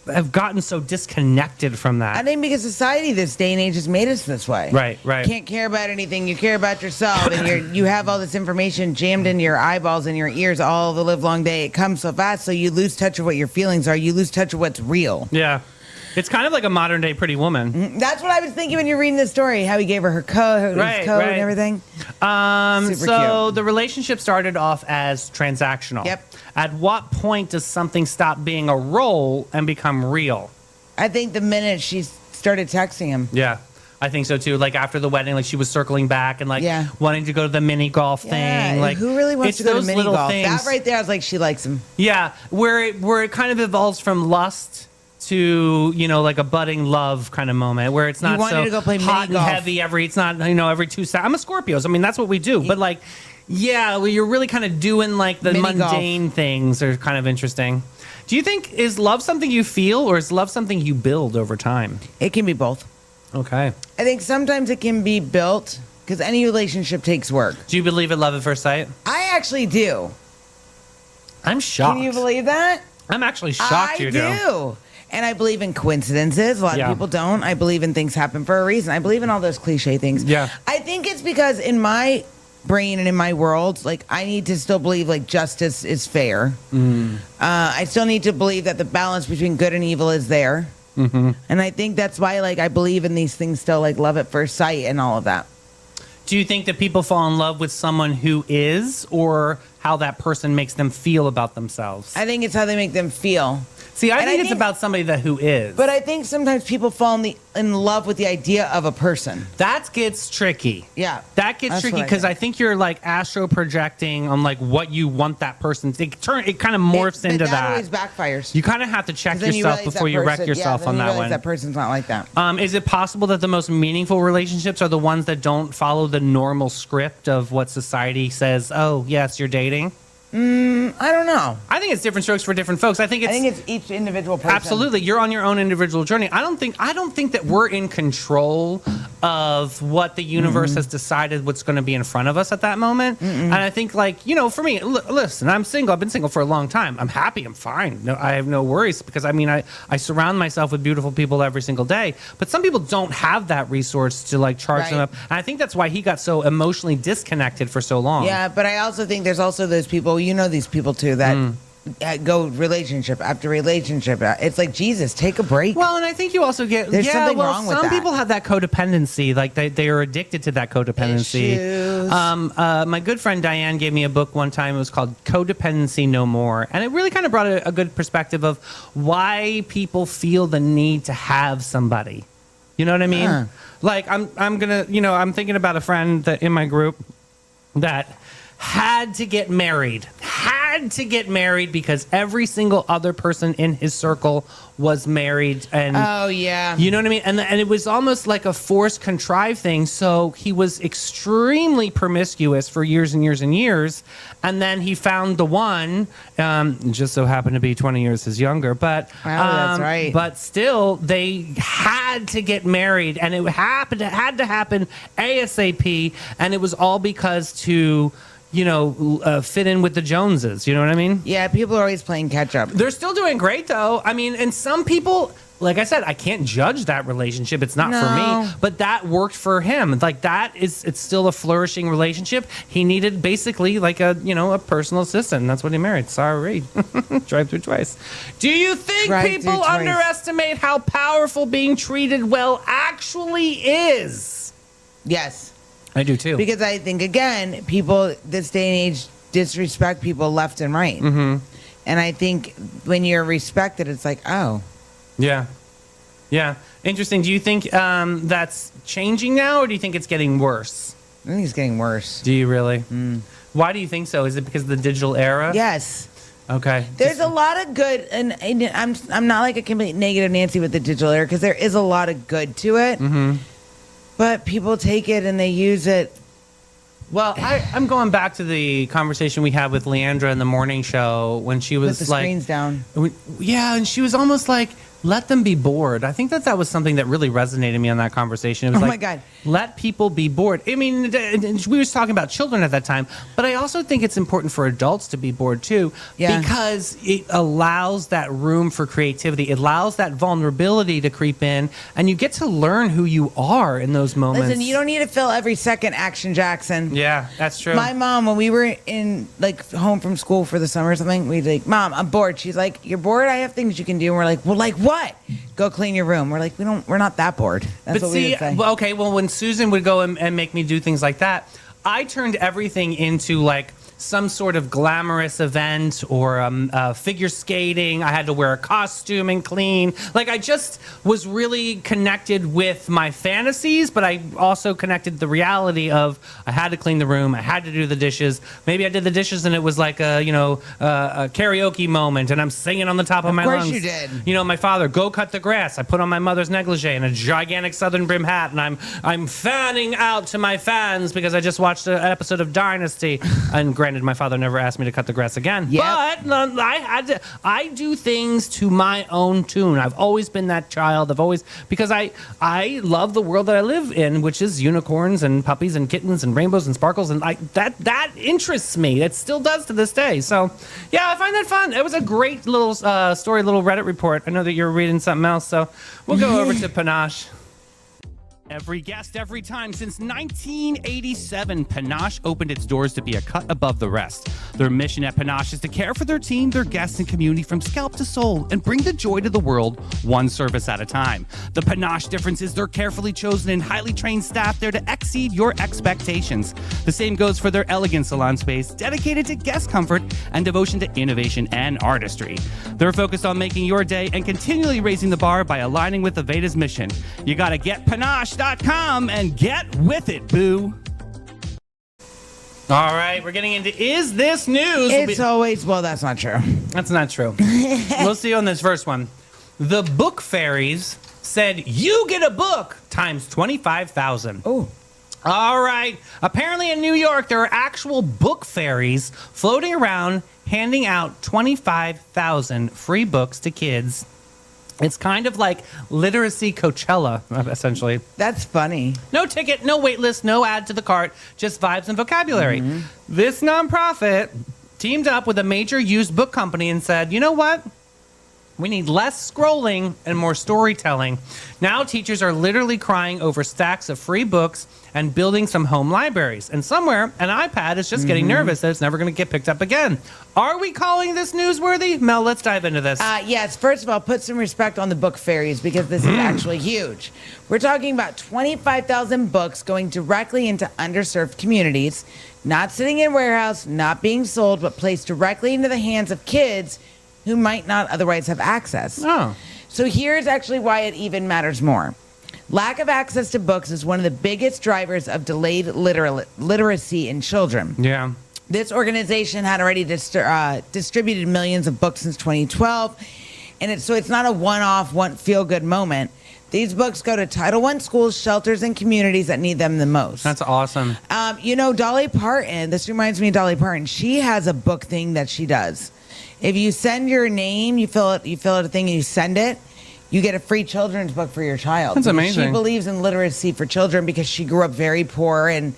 [SPEAKER 2] have gotten so disconnected from that?
[SPEAKER 1] I think because society this day and age has made us this way.
[SPEAKER 2] Right.
[SPEAKER 1] You can't care about anything. You care about yourself, and you have all this information jammed into your eyeballs and your ears all the live long day. It comes so fast, so you lose touch of what your feelings are. You lose touch of what's real.
[SPEAKER 2] Yeah. It's kind of like a modern day Pretty Woman.
[SPEAKER 1] That's what I was thinking when you're reading the story. How he gave her code,
[SPEAKER 2] Right,
[SPEAKER 1] his code,
[SPEAKER 2] right.
[SPEAKER 1] and everything. Super
[SPEAKER 2] So
[SPEAKER 1] cute.
[SPEAKER 2] the relationship started off as transactional.
[SPEAKER 1] Yep.
[SPEAKER 2] At what point does something stop being a role and become real?
[SPEAKER 1] I think the minute she started texting him.
[SPEAKER 2] Yeah. I think so too. Like after the wedding, like she was circling back and like
[SPEAKER 1] Yeah.
[SPEAKER 2] wanting to go to the mini golf thing. Like
[SPEAKER 1] who really wants
[SPEAKER 2] it's
[SPEAKER 1] to go to
[SPEAKER 2] those
[SPEAKER 1] mini
[SPEAKER 2] little
[SPEAKER 1] golf?
[SPEAKER 2] things.
[SPEAKER 1] That right there, I was like, she likes him.
[SPEAKER 2] Yeah, where it kind of evolves from lust to, you know, like a budding love kind of moment where it's not
[SPEAKER 1] wanted
[SPEAKER 2] so
[SPEAKER 1] to go play
[SPEAKER 2] hot
[SPEAKER 1] mini golf.
[SPEAKER 2] and heavy it's not, you know, every 2 seconds. I'm a Scorpio, so I mean that's what we do. But like, yeah, well, you're really kind of doing like the
[SPEAKER 1] Mini golf.
[SPEAKER 2] mundane things are kind of interesting. Do you think is love something you feel or is love something you build over time?
[SPEAKER 1] It can be both.
[SPEAKER 2] Okay.
[SPEAKER 1] I think sometimes it can be built, because any relationship takes work.
[SPEAKER 2] Do you believe in love at first sight?
[SPEAKER 1] I actually do.
[SPEAKER 2] I'm shocked.
[SPEAKER 1] Can you believe that?
[SPEAKER 2] I'm actually shocked you do.
[SPEAKER 1] I do. And I believe in coincidences. A lot
[SPEAKER 2] Yeah.
[SPEAKER 1] of people don't. I believe in things happen for a reason. I believe in all those cliche things.
[SPEAKER 2] Yeah.
[SPEAKER 1] I think it's because in my brain and in my world, like, I need to still believe like justice is fair. I still need to believe that the balance between good and evil is there. And I think that's why, like, I believe in these things still, like love at first sight and all of that.
[SPEAKER 2] Do you think that people fall in love with someone who is or how that person makes them feel about themselves?
[SPEAKER 1] I think it's how they make them feel.
[SPEAKER 2] See, I
[SPEAKER 1] And
[SPEAKER 2] think it's about somebody that who is.
[SPEAKER 1] But I think sometimes people fall in love with the idea of a person.
[SPEAKER 2] that gets tricky.
[SPEAKER 1] Yeah.
[SPEAKER 2] That gets
[SPEAKER 1] That's
[SPEAKER 2] tricky
[SPEAKER 1] what I
[SPEAKER 2] because
[SPEAKER 1] think.
[SPEAKER 2] I think you're like astro projecting on like what you want that person to it kind of morphs
[SPEAKER 1] But
[SPEAKER 2] into
[SPEAKER 1] that
[SPEAKER 2] that.
[SPEAKER 1] always backfires.
[SPEAKER 2] You kind of have to check
[SPEAKER 1] 'Cause then you
[SPEAKER 2] yourself
[SPEAKER 1] realize
[SPEAKER 2] before
[SPEAKER 1] that
[SPEAKER 2] you wreck
[SPEAKER 1] person-
[SPEAKER 2] yourself
[SPEAKER 1] then
[SPEAKER 2] on
[SPEAKER 1] you
[SPEAKER 2] that
[SPEAKER 1] realize
[SPEAKER 2] one.
[SPEAKER 1] That person's not like that.
[SPEAKER 2] Is it possible that the most meaningful relationships are the ones that don't follow the normal script of what society says? Oh, yes, you're dating.
[SPEAKER 1] I don't know.
[SPEAKER 2] I think it's different strokes for different folks. I think it's
[SPEAKER 1] each individual person.
[SPEAKER 2] absolutely. You're on your own individual journey. I don't think that we're in control of what the universe has decided what's going to be in front of us at that moment. And I think, like, you know, for me, listen, I'm single. I've been single for a long time. I'm happy. I'm fine. No, I have no worries because I mean, I surround myself with beautiful people every single day. But some people don't have that resource to like charge them
[SPEAKER 1] Right.
[SPEAKER 2] up. And I think that's why he got so emotionally disconnected for so long.
[SPEAKER 1] Yeah, but I also think there's also those people, you know, these people too, that go relationship after relationship. It's like, Jesus, take a break.
[SPEAKER 2] Well, and I think you also get
[SPEAKER 1] There's something wrong with
[SPEAKER 2] some
[SPEAKER 1] that.
[SPEAKER 2] people have that codependency, like they are addicted to that codependency.
[SPEAKER 1] Issues.
[SPEAKER 2] My good friend Diane gave me a book one time. It was called Codependency No More, and it really kind of brought a good perspective of why people feel the need to have somebody. You know what I mean? Like I'm gonna, I'm thinking about a friend that in my group that had to get married because every single other person in his circle was married. And
[SPEAKER 1] Oh, yeah.
[SPEAKER 2] you know what I mean? And it was almost like a forced contrived thing. So he was extremely promiscuous for years and years and years. And then he found the one, just so happened to be 20 years his younger. But
[SPEAKER 1] that's right.
[SPEAKER 2] But still, they had to get married. And it had to happen ASAP. And it was all because to fit in with the Joneses. You know what I mean?
[SPEAKER 1] Yeah, people are always playing catch up.
[SPEAKER 2] They're still doing great, though. I mean, and some people, like I said, I can't judge that relationship. It's not for me, but that worked for him. Like it's still a flourishing relationship. He needed basically like a personal assistant. And that's what he married. Sorry. Drive through twice. Do you think people underestimate how powerful being treated well actually is?
[SPEAKER 1] Yes.
[SPEAKER 2] I do too.
[SPEAKER 1] Because I think, again, people this day and age disrespect people left and right. Mm-hmm. And I think when you're respected, it's like, oh.
[SPEAKER 2] Yeah. Yeah. Interesting. Do you think that's changing now, or do you think it's getting worse?
[SPEAKER 1] I think it's getting worse.
[SPEAKER 2] Do you really? Mm. Why do you think so? Is it because of the digital era?
[SPEAKER 1] Yes.
[SPEAKER 2] Okay.
[SPEAKER 1] There's a lot of good, and I'm not like a complete negative Nancy with the digital era, because there is a lot of good to it. Mm-hmm. But people take it and they use it.
[SPEAKER 2] Well, I'm going back to the conversation we had with Leandra in the morning show when she was
[SPEAKER 1] Put the screens down.
[SPEAKER 2] Yeah, and she was almost like, let them be bored. I think that was something that really resonated with me on that conversation. It was
[SPEAKER 1] my God.
[SPEAKER 2] Let people be bored. I mean, we were talking about children at that time, but I also think it's important for adults to be bored too, because it allows that room for creativity. It allows that vulnerability to creep in, and you get to learn who you are in those moments.
[SPEAKER 1] Listen, you don't need to fill every second Action Jackson.
[SPEAKER 2] Yeah, that's true.
[SPEAKER 1] My mom, when we were in home from school for the summer or something, we'd like, Mom, I'm bored. She's like, you're bored? I have things you can do. And we're like, well, like what? Go clean your room. We're like, we're not that bored. That's what we would say.
[SPEAKER 2] Well, when Susan would go and make me do things like that, I turned everything into like some sort of glamorous event or figure skating. I had to wear a costume and clean. Like I just was really connected with my fantasies, but I also connected the reality of I had to clean the room. I had to do the dishes. Maybe I did the dishes and it was like a karaoke moment and I'm singing on the top of my lungs.
[SPEAKER 1] Of course you did.
[SPEAKER 2] My father, go cut the grass. I put on my mother's negligee and a gigantic southern brim hat and I'm fanning out to my fans because I just watched an episode of Dynasty. And granted, my father never asked me to cut the grass again.
[SPEAKER 1] Yep.
[SPEAKER 2] But I do things to my own tune. I've always been that child. Because I love the world that I live in, which is unicorns and puppies and kittens and rainbows and sparkles, and that interests me. It still does to this day. So, yeah, I find that fun. It was a great little story, little Reddit report. I know that you're reading something else, so we'll go over to Panache.
[SPEAKER 3] Every guest, every time. Since 1987, Panache opened its doors to be a cut above the rest. Their mission at Panache is to care for their team, their guests, and community from scalp to soul and bring the joy to the world one service at a time. The Panache difference is their carefully chosen and highly trained staff there to exceed your expectations. The same goes for their elegant salon space, dedicated to guest comfort and devotion to innovation and artistry. They're focused on making your day and continually raising the bar by aligning with Aveda's mission. You gotta get Panache.com and get with it, boo.
[SPEAKER 2] All right, we're getting into Is This News?
[SPEAKER 1] That's not true.
[SPEAKER 2] That's not true. We'll see on this first one. The book fairies said you get a book times 25,000.
[SPEAKER 1] Oh.
[SPEAKER 2] All right. Apparently in New York, there are actual book fairies floating around handing out 25,000 free books to kids. It's kind of like literacy Coachella, essentially.
[SPEAKER 1] That's funny.
[SPEAKER 2] No ticket, no wait list, no add to the cart, just vibes and vocabulary. Mm-hmm. This nonprofit teamed up with a major used book company and said, you know what? We need less scrolling and more storytelling. Now teachers are literally crying over stacks of free books and building some home libraries. And somewhere, an iPad is just getting nervous that it's never going to get picked up again. Are we calling this newsworthy? Mel, let's dive into this.
[SPEAKER 1] Yes, first of all, put some respect on the book fairies because this is actually huge. We're talking about 25,000 books going directly into underserved communities, not sitting in a warehouse, not being sold, but placed directly into the hands of kids who might not otherwise have access.
[SPEAKER 2] Oh.
[SPEAKER 1] So here's actually why it even matters more. Lack of access to books is one of the biggest drivers of delayed literacy in children.
[SPEAKER 2] Yeah.
[SPEAKER 1] This organization had already distributed millions of books since 2012, and it's not a one-off, feel-good moment. These books go to Title I schools, shelters, and communities that need them the most.
[SPEAKER 2] That's awesome.
[SPEAKER 1] Dolly Parton, this reminds me of Dolly Parton. She has a book thing that she does. If you send your name, you fill out a thing and you send it, you get a free children's book for your child.
[SPEAKER 2] That's amazing.
[SPEAKER 1] She believes in literacy for children because she grew up very poor and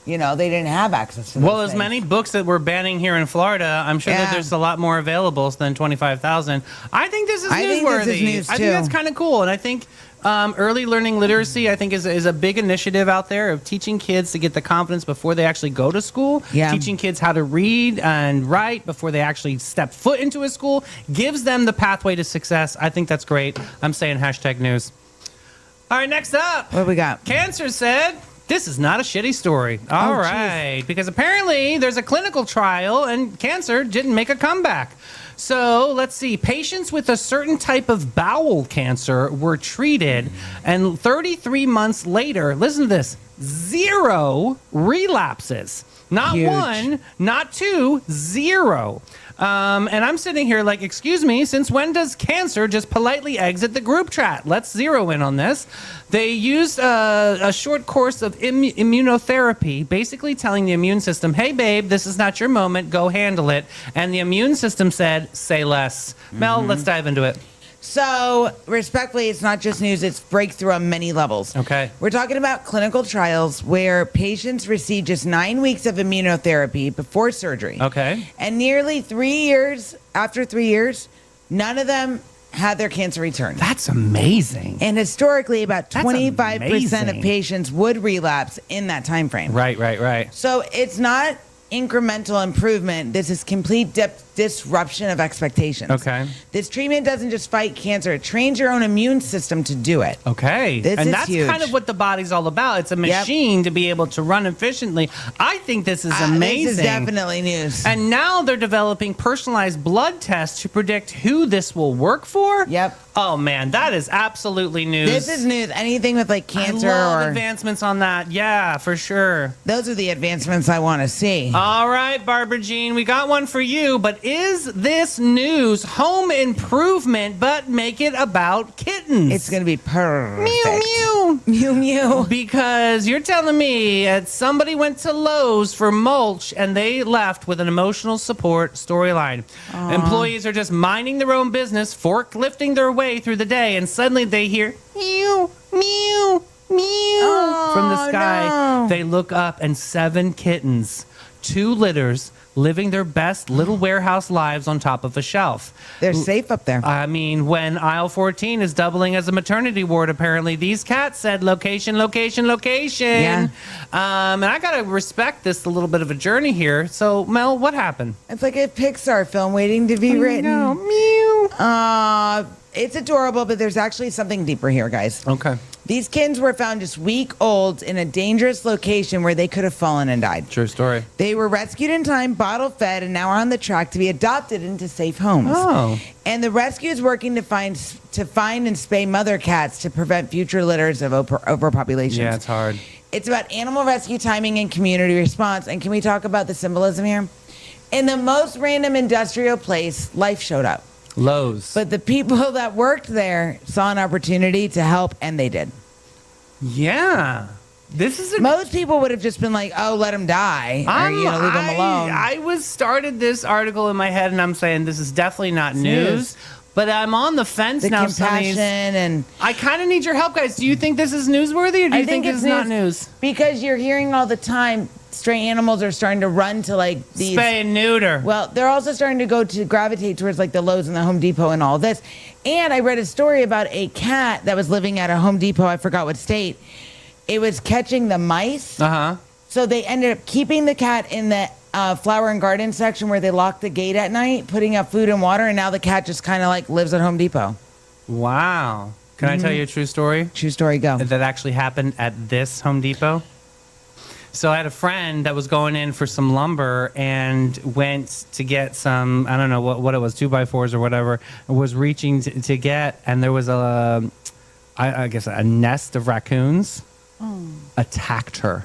[SPEAKER 1] they didn't have access to those
[SPEAKER 2] Well, as
[SPEAKER 1] things.
[SPEAKER 2] many books that we're banning here in Florida, I'm sure that
[SPEAKER 1] Yeah.
[SPEAKER 2] there's a lot more available than 25,000. I think this is
[SPEAKER 1] I think this
[SPEAKER 2] newsworthy.
[SPEAKER 1] is news,
[SPEAKER 2] I
[SPEAKER 1] too.
[SPEAKER 2] think that's kind of cool. And I think early learning literacy, I think, is a big initiative out there of teaching kids to get the confidence before they actually go to school.
[SPEAKER 1] Yeah.
[SPEAKER 2] Teaching kids how to read and write before they actually step foot into a school gives them the pathway to success. I think that's great. I'm saying #news. All right, next up.
[SPEAKER 1] What do we got?
[SPEAKER 2] Cancer said, this is not a shitty story. All
[SPEAKER 1] geez.
[SPEAKER 2] right. Because apparently there's a clinical trial and cancer didn't make a comeback. So let's see. Patients with a certain type of bowel cancer were treated, and 33 months later, listen to this, 0 relapses. Not
[SPEAKER 1] Huge.
[SPEAKER 2] 1, not 2, 0. And I'm sitting here like, excuse me, since when does cancer just politely exit the group chat? Let's zero in on this. They used a short course of immunotherapy, basically telling the immune system, hey, babe, this is not your moment. Go handle it. And the immune system said, say less. Mel, let's dive into it.
[SPEAKER 1] So, respectfully, it's not just news, it's breakthrough on many levels.
[SPEAKER 2] Okay.
[SPEAKER 1] We're talking about clinical trials where patients receive just 9 weeks of immunotherapy before surgery.
[SPEAKER 2] Okay.
[SPEAKER 1] And nearly 3 years, after 3 years, none of them had their cancer returned.
[SPEAKER 2] That's amazing.
[SPEAKER 1] And historically, about
[SPEAKER 2] That's
[SPEAKER 1] 25%
[SPEAKER 2] amazing.
[SPEAKER 1] of patients would relapse in that time frame.
[SPEAKER 2] Right.
[SPEAKER 1] So it's not incremental improvement. This is complete disruption of expectations.
[SPEAKER 2] Okay.
[SPEAKER 1] This treatment doesn't just fight cancer, it trains your own immune system to do it.
[SPEAKER 2] Okay.
[SPEAKER 1] This
[SPEAKER 2] and
[SPEAKER 1] is
[SPEAKER 2] that's
[SPEAKER 1] huge.
[SPEAKER 2] kind of what the body's all about. It's a machine to be able to run efficiently. I think this is amazing.
[SPEAKER 1] This is definitely news.
[SPEAKER 2] And now they're developing personalized blood tests to predict who this will work for.
[SPEAKER 1] Yep.
[SPEAKER 2] Oh man, that is absolutely news.
[SPEAKER 1] This is news. Anything with like cancer
[SPEAKER 2] I love
[SPEAKER 1] or
[SPEAKER 2] advancements on that. Yeah, for sure.
[SPEAKER 1] those are the advancements I want to see.
[SPEAKER 2] All right, Barbara Jean, we got one for you. But is this news home improvement, but make it about kittens?
[SPEAKER 1] It's going to be perfect.
[SPEAKER 2] Mew mew.
[SPEAKER 1] Mew mew.
[SPEAKER 2] Because you're telling me that somebody went to Lowe's for mulch and they left with an emotional support storyline. Employees are just minding their own business, forklifting their way through the day, and suddenly they hear mew, mew, mew from the sky.
[SPEAKER 1] no.
[SPEAKER 2] They look up and 7 kittens, 2 litters, living their best little warehouse lives on top of a shelf.
[SPEAKER 1] They're safe up there.
[SPEAKER 2] I mean, when aisle 14 is doubling as a maternity ward, apparently these cats said location, location, location.
[SPEAKER 1] Yeah.
[SPEAKER 2] And I got to respect this a little bit of a journey here. So, Mel, what happened?
[SPEAKER 1] It's like a Pixar film waiting to be written.
[SPEAKER 2] No, mew.
[SPEAKER 1] It's adorable, but there's actually something deeper here, guys.
[SPEAKER 2] Okay.
[SPEAKER 1] These kittens were found just week old in a dangerous location where they could have fallen and died.
[SPEAKER 2] True story.
[SPEAKER 1] They were rescued in time, bottle fed, and now are on the track to be adopted into safe homes.
[SPEAKER 2] Oh.
[SPEAKER 1] And the rescue is working to find and spay mother cats to prevent future litters of overpopulation.
[SPEAKER 2] Yeah, it's hard.
[SPEAKER 1] It's about animal rescue timing and community response. And can we talk about the symbolism here? In the most random industrial place, life showed up.
[SPEAKER 2] Lowe's.
[SPEAKER 1] But the people that worked there saw an opportunity to help, and they did.
[SPEAKER 2] Yeah. This is a
[SPEAKER 1] Most people would have just been like, "Oh, let them die," or leave them alone.
[SPEAKER 2] I started this article in my head, and I'm saying this is definitely not news. But I'm on the fence
[SPEAKER 1] the
[SPEAKER 2] now. Some of these-
[SPEAKER 1] compassion and
[SPEAKER 2] I kind of need your help, guys. Do you think this is newsworthy, or do you think
[SPEAKER 1] it's
[SPEAKER 2] it's not news?
[SPEAKER 1] because you're hearing all the time. Stray animals are starting to run to like these.
[SPEAKER 2] Spay and neuter.
[SPEAKER 1] Well, they're also starting to gravitate towards like the Lowe's and the Home Depot and all this. And I read a story about a cat that was living at a Home Depot. I forgot what state. It was catching the mice.
[SPEAKER 2] Uh-huh.
[SPEAKER 1] So they ended up keeping the cat in the flower and garden section where they locked the gate at night, putting up food and water. And now the cat just kind of like lives at Home Depot.
[SPEAKER 2] Wow. Can I tell you a true story?
[SPEAKER 1] True story, go.
[SPEAKER 2] That actually happened at this Home Depot. So I had a friend that was going in for some lumber and went to get some, I don't know what it was, 2x4s or whatever, was reaching to get, and there was a I guess a nest of raccoons attacked her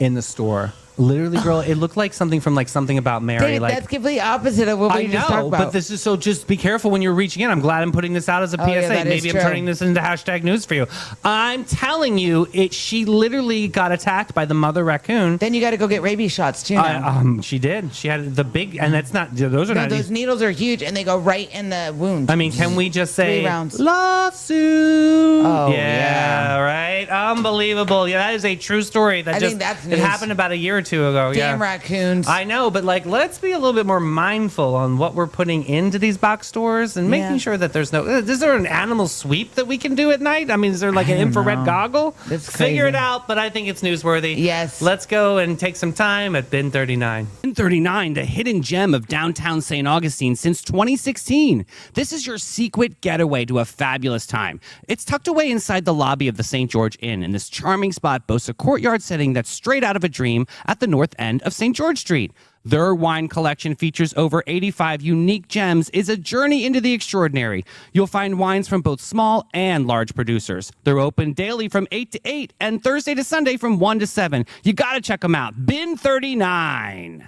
[SPEAKER 2] in the store. Literally, girl, it looked like something from like Something About Mary.
[SPEAKER 1] David,
[SPEAKER 2] like
[SPEAKER 1] that's completely opposite of what we
[SPEAKER 2] I
[SPEAKER 1] just talked
[SPEAKER 2] know,
[SPEAKER 1] about.
[SPEAKER 2] but this is so. Just be careful when you're reaching in. I'm glad I'm putting this out as a PSA.
[SPEAKER 1] yeah, that is
[SPEAKER 2] Maybe I'm
[SPEAKER 1] true.
[SPEAKER 2] turning this into hashtag news for you. I'm telling you, she literally got attacked by the mother raccoon.
[SPEAKER 1] Then you got to go get rabies shots too. Now.
[SPEAKER 2] She did. She had the big, and that's not. Those are
[SPEAKER 1] No,
[SPEAKER 2] not.
[SPEAKER 1] those needles are huge, and they go right in the wound.
[SPEAKER 2] I mean, can we just say
[SPEAKER 1] 3 rounds.
[SPEAKER 2] lawsuit?
[SPEAKER 1] Oh,
[SPEAKER 2] yeah,
[SPEAKER 1] yeah.
[SPEAKER 2] right. Unbelievable. Yeah, that is a true story. That
[SPEAKER 1] I
[SPEAKER 2] just
[SPEAKER 1] think that's
[SPEAKER 2] it
[SPEAKER 1] news.
[SPEAKER 2] happened about a year or two ago.
[SPEAKER 1] Damn
[SPEAKER 2] yeah.
[SPEAKER 1] raccoons.
[SPEAKER 2] I know, but like, let's be a little bit more mindful on what we're putting into these box stores and making
[SPEAKER 1] Yeah.
[SPEAKER 2] sure that there's no. Is there an animal sweep that we can do at night? I mean, is there like an
[SPEAKER 1] don't
[SPEAKER 2] infrared
[SPEAKER 1] know.
[SPEAKER 2] goggle?
[SPEAKER 1] That's
[SPEAKER 2] Figure it
[SPEAKER 1] crazy.
[SPEAKER 2] out, but I think it's newsworthy.
[SPEAKER 1] Yes.
[SPEAKER 2] Let's go and take some time at Bin 39.
[SPEAKER 3] Bin 39, the hidden gem of downtown St. Augustine since 2016. This is your secret getaway to a fabulous time. It's tucked away inside the lobby of the St. George Inn, and this charming spot boasts a courtyard setting that's straight out of a dream at the north end of St. George Street. Their wine collection features over 85 unique gems, is a journey into the extraordinary. You'll find wines from both small and large producers. They're open daily from 8 to 8 and Thursday to Sunday from 1 to 7. You got to check them out. Bin 39.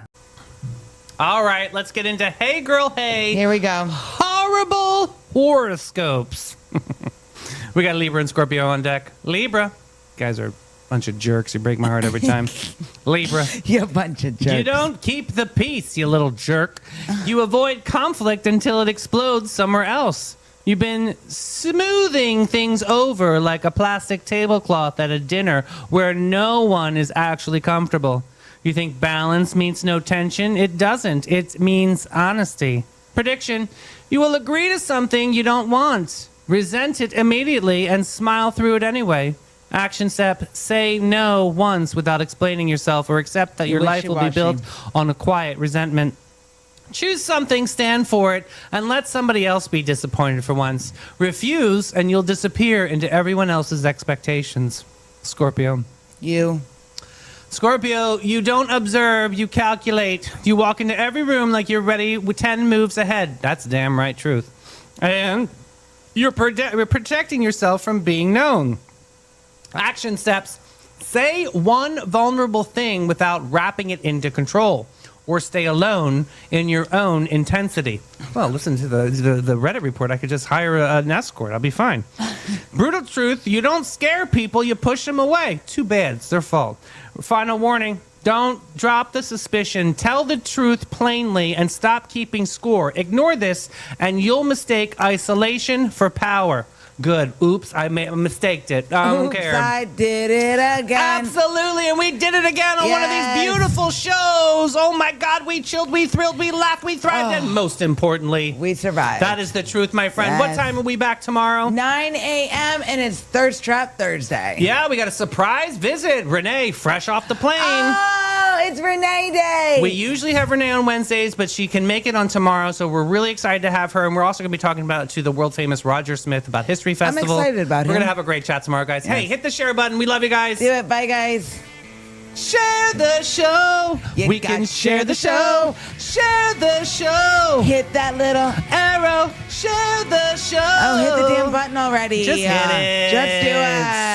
[SPEAKER 2] All right, let's get into Hey Girl Hey.
[SPEAKER 1] Here we go.
[SPEAKER 2] Horrible horoscopes. We got Libra and Scorpio on deck. Libra. Guys are a bunch of jerks. You break my heart every time. Libra.
[SPEAKER 1] You bunch of jerks.
[SPEAKER 2] You don't keep the peace, you little jerk. You avoid conflict until it explodes somewhere else. You've been smoothing things over like a plastic tablecloth at a dinner where no one is actually comfortable. You think balance means no tension? It doesn't. It means honesty. Prediction. You will agree to something you don't want. Resent it immediately and smile through it anyway. Action step, say no once without explaining yourself or accept that your life will be built on a quiet resentment. Choose something, stand for it, and let somebody else be disappointed for once. Refuse, and you'll disappear into everyone else's expectations. Scorpio.
[SPEAKER 1] You.
[SPEAKER 2] Scorpio, you don't observe, you calculate. You walk into every room like you're ready with 10 moves ahead. That's damn right truth. And you're protecting yourself from being known. Action steps. Say one vulnerable thing without wrapping it into control. Or stay alone in your own intensity. Well, listen to the Reddit report. I could just hire an escort. I'll be fine. Brutal truth. You don't scare people. You push them away. Too bad. It's their fault. Final warning. Don't drop the suspicion. Tell the truth plainly and stop keeping score. Ignore this and you'll mistake isolation for power. Good. Oops, I mistaked it. I don't
[SPEAKER 1] Oops,
[SPEAKER 2] care.
[SPEAKER 1] I did it again.
[SPEAKER 2] Absolutely, and we did it again on one of these beautiful shows. Oh my God, we chilled, we thrilled, we laughed, we thrived, and most importantly,
[SPEAKER 1] We survived.
[SPEAKER 2] that is the truth, my friend. What
[SPEAKER 1] Yes.
[SPEAKER 2] time are we back tomorrow?
[SPEAKER 1] 9 a.m. and it's Thirst Trap Thursday.
[SPEAKER 2] Yeah, we got a surprise visit. Renee, fresh off the plane.
[SPEAKER 1] Oh, it's Renee Day.
[SPEAKER 2] We usually have Renee on Wednesdays, but she can make it on tomorrow, so we're really excited to have her. And we're also going to be talking to the world famous Roger Smith about History Festival.
[SPEAKER 1] excited about
[SPEAKER 2] We're
[SPEAKER 1] him.
[SPEAKER 2] going to have a great chat tomorrow, guys. Hey, hit the share button. We love you guys.
[SPEAKER 1] Do it. Bye, guys.
[SPEAKER 2] Share the show.
[SPEAKER 1] You
[SPEAKER 2] We
[SPEAKER 1] got
[SPEAKER 2] can
[SPEAKER 1] to
[SPEAKER 2] share the show. Share the show.
[SPEAKER 1] Hit that little.
[SPEAKER 2] Arrow. Share the show.
[SPEAKER 1] Oh, hit the damn button already.
[SPEAKER 2] Just hit it.
[SPEAKER 1] Just do it.